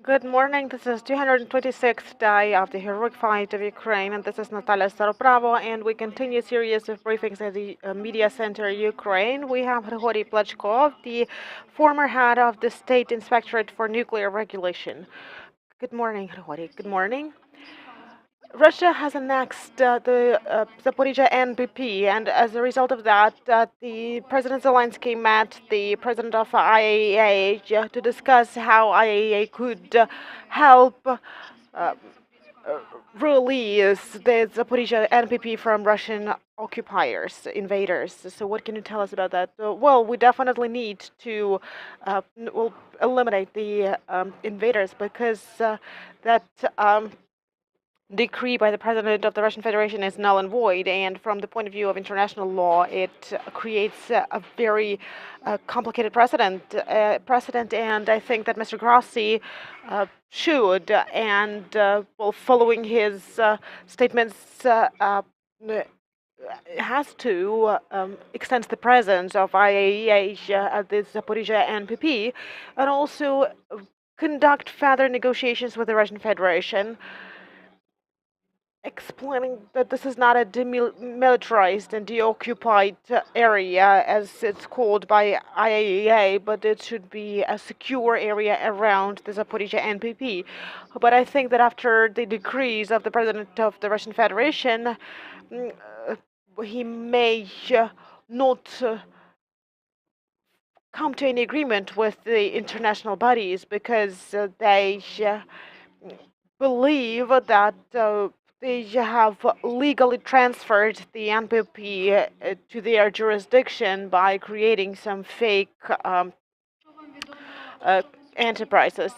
Good morning. This is 226th day of the heroic fight of Ukraine, and this is Natalia Staropravo, and we continue a series of briefings at the Media Center Ukraine. We have Hryhorii Plachkov, the former head of the State Inspectorate for Nuclear Regulation. Good morning, Hryhorii. Good morning. Russia has annexed the Zaporizhia NPP, and as a result of that, the President Zelensky met the president of IAEA to discuss how IAEA could help release the Zaporizhia NPP from Russian occupiers, invaders. So, what can you tell us about that? Well, we definitely need to eliminate the invaders because that. Decree by the president of the Russian Federation is null and void, and from the point of view of international law, it creates a very complicated precedent. And I think that Mr. Grossi should, and following his statements, has to extend the presence of IAEA at the Zaporizhia NPP, and also conduct further negotiations with the Russian Federation, explaining that this is not a demilitarized and deoccupied area, as it's called by IAEA, but it should be a secure area around the Zaporizhia NPP. But I think that after the decrees of the President of the Russian Federation, he may not come to any agreement with the international bodies because they believe that they have legally transferred the NPP to their jurisdiction by creating some fake enterprises.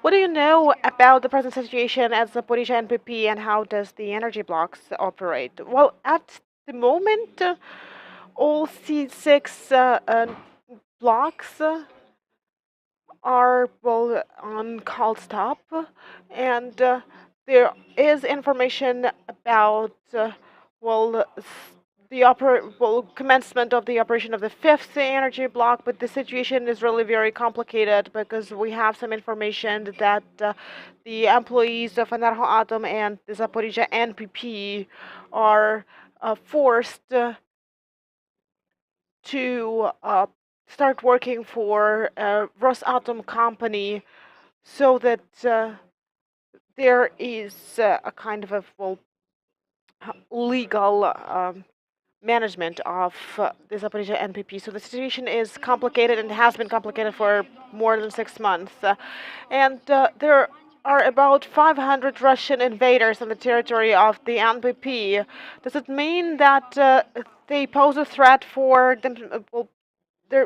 What do you know about the present situation at Zaporizhia NPP, and how does the energy blocks operate? Well, at the moment, all C6 blocks are on cold stop, and there is information about the commencement of the operation of the fifth energy block, but the situation is really very complicated because we have some information that the employees of Energoatom and the Zaporizhia NPP are forced to start working for a Rosatom company, so that there is a kind of a legal management of the Zaporizhia NPP. So the situation is complicated and has been complicated for more than 6 months. And there are about 500 Russian invaders on the territory of the NPP. Does it mean that they pose a threat for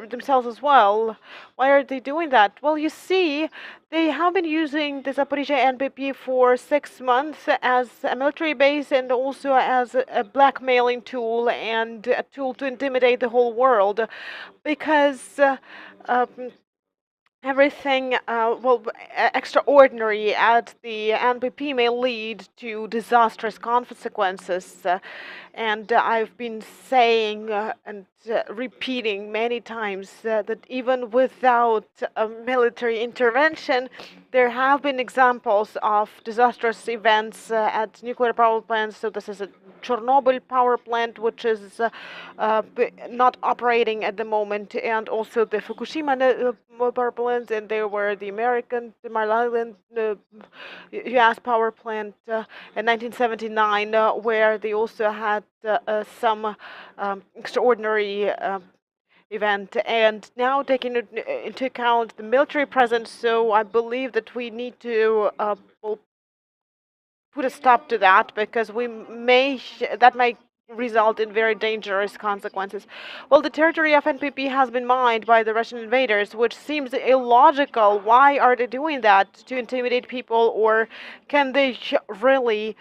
themselves as well? Why are they doing that? Well, you see, they have been using the Zaporizhia NPP for 6 months as a military base, and also as a blackmailing tool and a tool to intimidate the whole world, because um, everything extraordinary at the NPP may lead to disastrous consequences. And I've been saying and repeating many times that even without a military intervention, there have been examples of disastrous events at nuclear power plants. So this is a Chernobyl power plant, which is not operating at the moment, and also the Fukushima power plants, and there were the Maryland U.S. power plant in 1979, where they also had some extraordinary event, and now taking into account the military presence. So I believe that we need to put a stop to that, because that may result in very dangerous consequences. Well, the territory of NPP has been mined by the Russian invaders, which seems illogical. Why are they doing that? To intimidate people, or can they really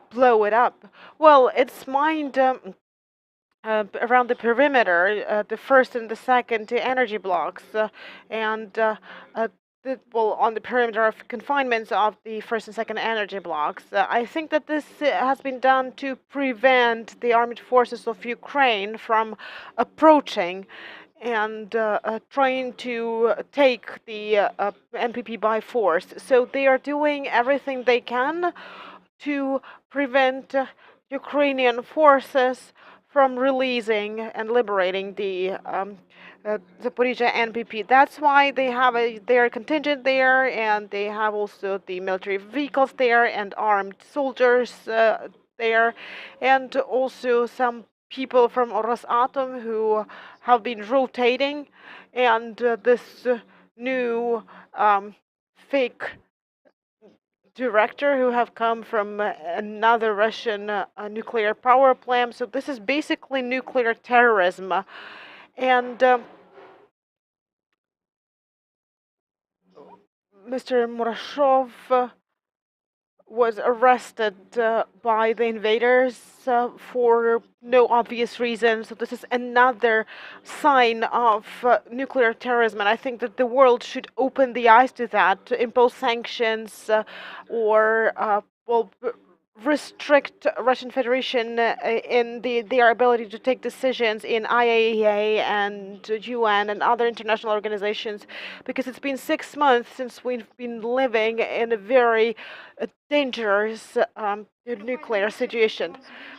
blow it up? Well, it's mined around the perimeter, the first and the second energy blocks, and on the perimeter of confinements of the first and second energy blocks. I think that this has been done to prevent the armed forces of Ukraine from approaching. and trying to take the NPP by force. So they are doing everything they can to prevent Ukrainian forces from releasing and liberating the Zaporizhia NPP. That's why they have their contingent there, and they have also the military vehicles there and armed soldiers there, and also some people from Rosatom who have been rotating, and this new fake director who have come from another Russian nuclear power plant. So this is basically nuclear terrorism. And Mr. Murashov was arrested by the invaders for no obvious reason. So this is another sign of nuclear terrorism, and I think that the world should open the eyes to that, to impose sanctions or well, restrict Russian Federation in their ability to take decisions in IAEA and UN and other international organizations, because it's been 6 months since we've been living in a very dangerous nuclear situation.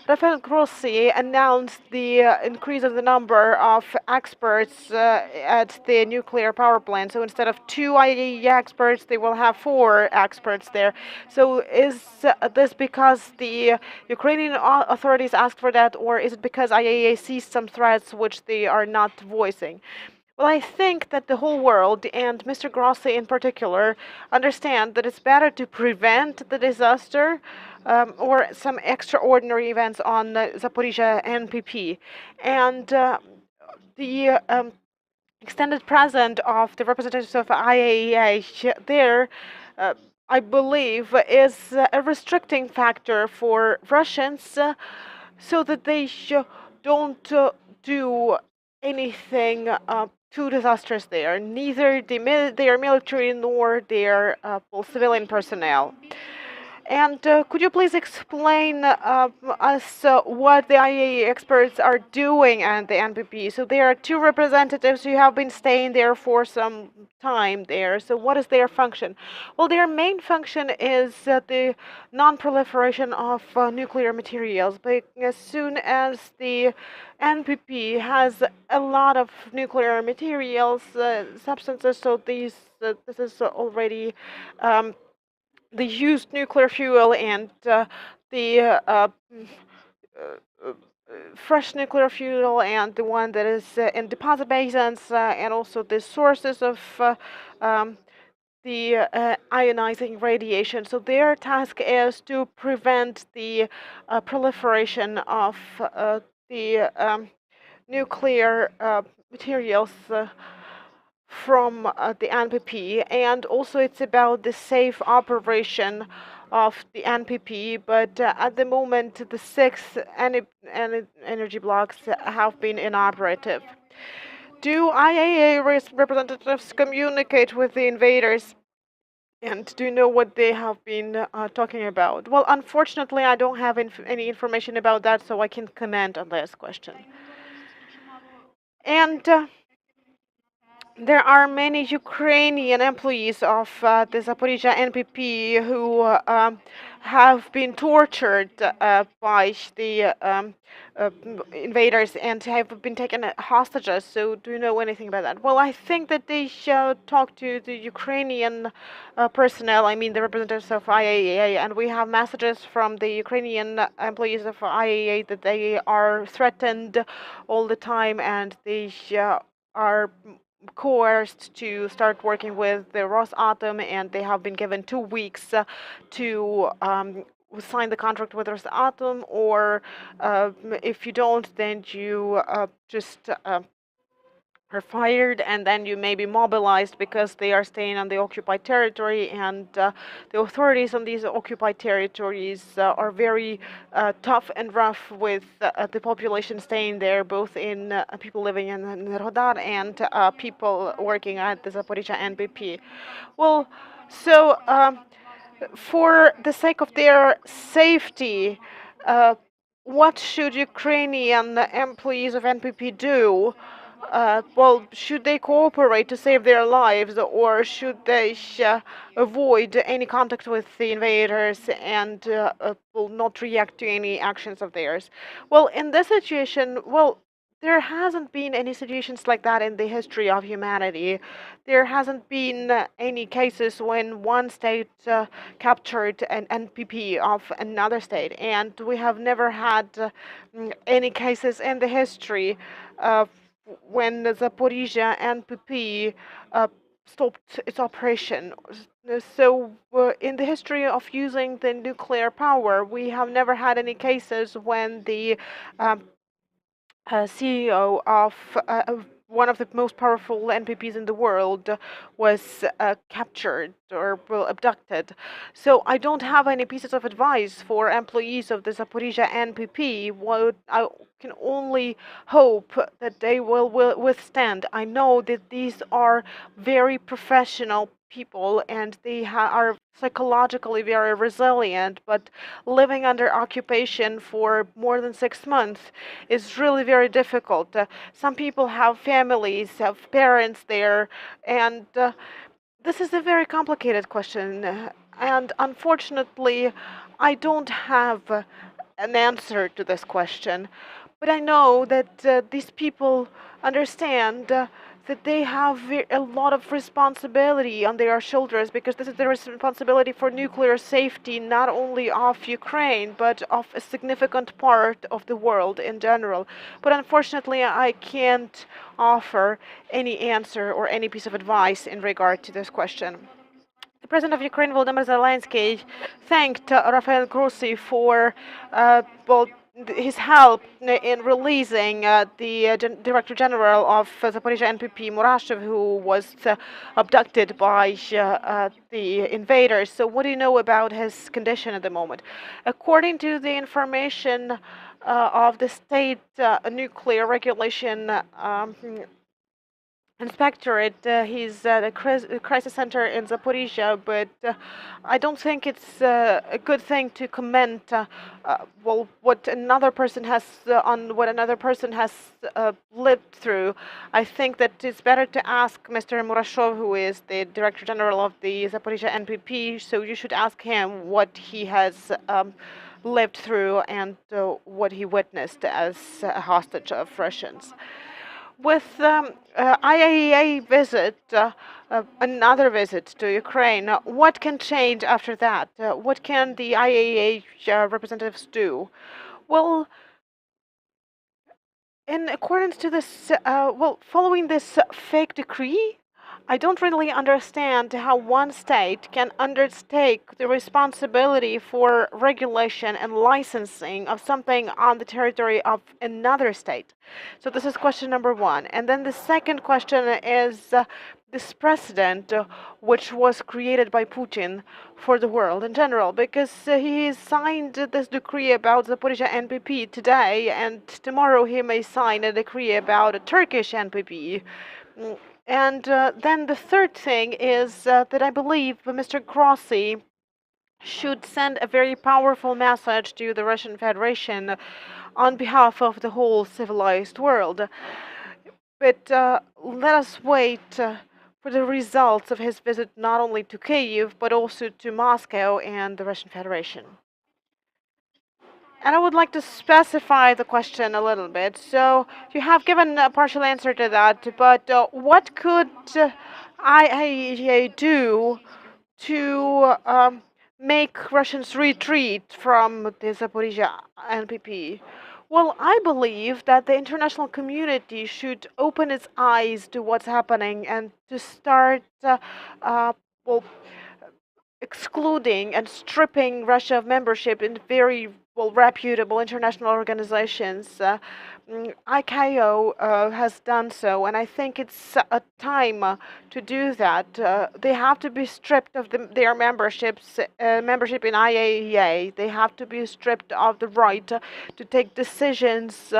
Rafael Grossi announced the increase of the number of experts at the nuclear power plant. So instead of 2 IAEA experts, they will have 4 experts there. So is this because the Ukrainian authorities asked for that, or is it because IAEA sees some threats which they are not voicing? Well, I think that the whole world, and Mr. Grossi in particular, understand that it's better to prevent the disaster or some extraordinary events on Zaporizhia NPP. And the extended presence of the representatives of IAEA there, I believe, is a restricting factor for Russians so that they don't do anything too disastrous there, neither their military nor their civilian personnel. And could you please explain us what the IAEA experts are doing at the NPP? So there are 2 representatives who have been staying there for some time there. So what is their function? Well, their main function is the non-proliferation of nuclear materials. But as soon as the NPP has a lot of nuclear materials, substances, so this is already the used nuclear fuel and the fresh nuclear fuel and the one that is in deposit basins and also the sources of the ionizing radiation. So their task is to prevent the proliferation of the nuclear materials from the NPP, and also it's about the safe operation of the NPP. But at the moment, the 6 energy blocks have been inoperative. Do IAEA representatives communicate with the invaders? And do you know what they have been talking about? Well, unfortunately, I don't have any information about that, so I can comment on this question. And there are many Ukrainian employees of the Zaporizhia NPP who have been tortured by the invaders and have been taken hostages. So do you know anything about that? Well, I think that they should talk to the Ukrainian personnel, I mean the representatives of IAEA, and we have messages from the Ukrainian employees of IAEA that they are threatened all the time, and they are coerced to start working with the Rosatom, and they have been given 2 weeks to sign the contract with Rosatom, or if you don't, then you just are fired, and then you may be mobilized because they are staying on the occupied territory, and the authorities on these occupied territories are very tough and rough with the population staying there, both in people living in Rodar and people working at the Zaporizhia NPP. Well, so for the sake of their safety, what should Ukrainian employees of NPP do well, should they cooperate to save their lives, or should they avoid any contact with the invaders and will not react to any actions of theirs? Well, in this situation, well, there hasn't been any situations like that in the history of humanity. There hasn't been any cases when one state captured an NPP of another state, and we have never had any cases in the history when the Zaporizhia NPP stopped its operation. So, in the history of using the nuclear power, we have never had any cases when the CEO of one of the most powerful NPPs in the world was captured or well, abducted. So I don't have any pieces of advice for employees of the Zaporizhia NPP. What I can only hope that they will withstand. I know that these are very professional people and they are psychologically very resilient, but living under occupation for more than 6 months is really very difficult. Some people have families, have parents there, and this is a very complicated question. And unfortunately, I don't have an answer to this question. But I know that these people understand that they have a lot of responsibility on their shoulders because this is the responsibility for nuclear safety, not only of Ukraine, but of a significant part of the world in general. But unfortunately, I can't offer any answer or any piece of advice in regard to this question. The President of Ukraine, Volodymyr Zelensky, thanked Rafael Grossi for well, his help in releasing the Director General of Zaporizhia NPP, Murashev, who was abducted by the invaders. So what do you know about his condition at the moment? According to the information of the state nuclear regulation Inspectorate, he's at a crisis center in Zaporizhia, but I don't think it's a good thing to comment well what another person has on what another person has lived through. I think that it's better to ask Mr. Murashov, who is the Director General of the Zaporizhia NPP. So you should ask him what he has lived through and what he witnessed as a hostage of Russians. With IAEA visit, another visit to Ukraine, what can change after that? What can the IAEA representatives do? Well, in accordance to this, well, following this fake decree, I don't really understand how one state can undertake the responsibility for regulation and licensing of something on the territory of another state. So this is question number one. And then the second question is this precedent, which was created by Putin for the world in general, because he signed this decree about Zaporizhia NPP today, and tomorrow he may sign a decree about a Turkish NPP. And then the third thing is that I believe Mr. Grossi should send a very powerful message to the Russian Federation on behalf of the whole civilized world. But let us wait for the results of his visit not only to Kyiv, but also to Moscow and the Russian Federation. And I would like to specify the question a little bit. So you have given a partial answer to that, but what could IAEA do to make Russians retreat from the Zaporizhia NPP? Well, I believe that the international community should open its eyes to what's happening and to start, well, excluding and stripping Russia of membership in very well reputable international organizations. ICAO has done so, and I think it's a time to do that. They have to be stripped of their membership in IAEA. They have to be stripped of the right to take decisions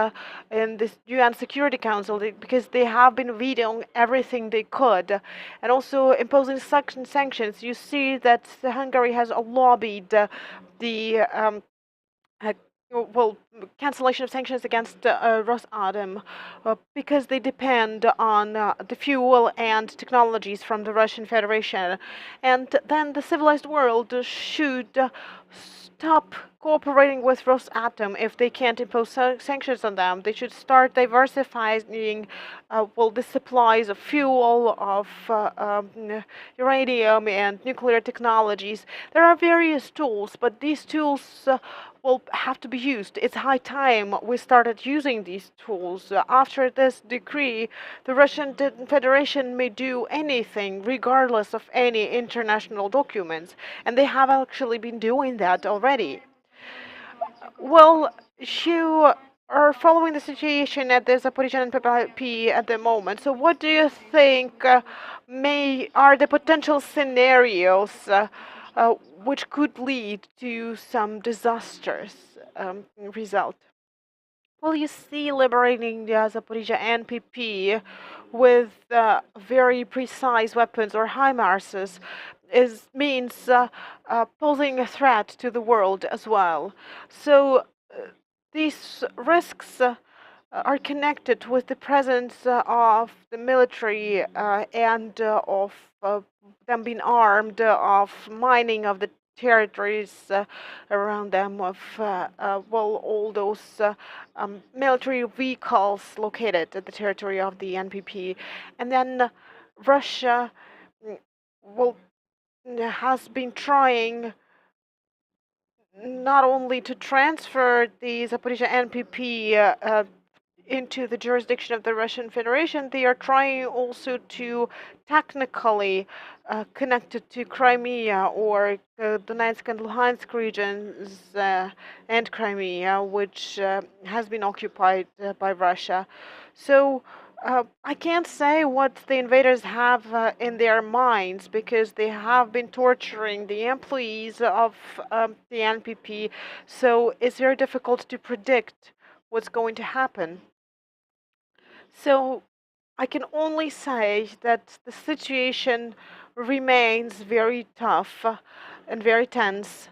in the UN Security Council because they have been vetoing everything they could, and also imposing sanctions. You see that Hungary has lobbied the well, cancellation of sanctions against Rosatom because they depend on the fuel and technologies from the Russian Federation. And then the civilized world should stop cooperating with Rosatom if they can't impose sanctions on them. They should start diversifying, the supplies of fuel, of uranium and nuclear technologies. There are various tools, but these tools will have to be used. It's high time we started using these tools. After this decree, the Russian Federation may do anything regardless of any international documents, and they have actually been doing that already. Well, you are following the situation at the Zaporizhia NPP at the moment. So what do you think are the potential scenarios which could lead to some disastrous result? Well, you see, liberating the Zaporizhia NPP with very precise weapons or HIMARSs means posing a threat to the world as well. So these risks are connected with the presence of the military and of them being armed, of mining of the territories around them, of all those military vehicles located at the territory of the NPP. And then Russia has been trying not only to transfer the Zaporizhia NPP into the jurisdiction of the Russian Federation, they are trying also to technically connect it to Crimea or Donetsk and Luhansk regions and Crimea, which has been occupied by Russia. So I can't say what the invaders have in their minds, because they have been torturing the employees of the NPP. So it's very difficult to predict what's going to happen. So I can only say that the situation remains very tough and very tense.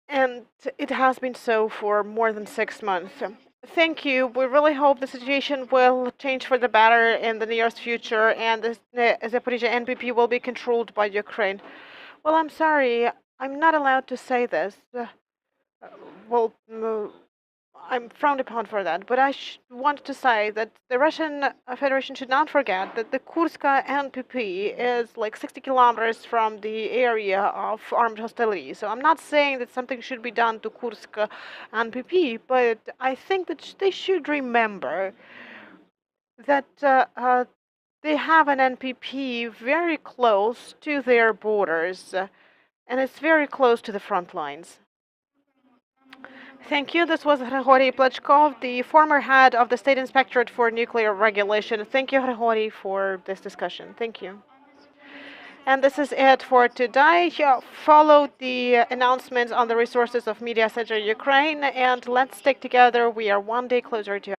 And it has been so for more than 6 months. Thank you. We really hope the situation will change for the better in the nearest future, and the Zaporizhia NPP will be controlled by Ukraine. Well, I'm sorry, I'm not allowed to say this. I'm frowned upon for that, but I want to say that the Russian Federation should not forget that the Kursk NPP is like 60 kilometers from the area of armed hostility. So I'm not saying that something should be done to Kursk NPP, but I think that they should remember that they have an NPP very close to their borders, and it's very close to the front lines. Thank you. This was Hryhorii Plachkov, the former head of the State Inspectorate for Nuclear Regulation. Thank you, Hryhorii, for this discussion. Thank you. And this is it for today. Follow the announcements on the resources of Mediacentru Ukraine, and let's stick together. We are one day closer to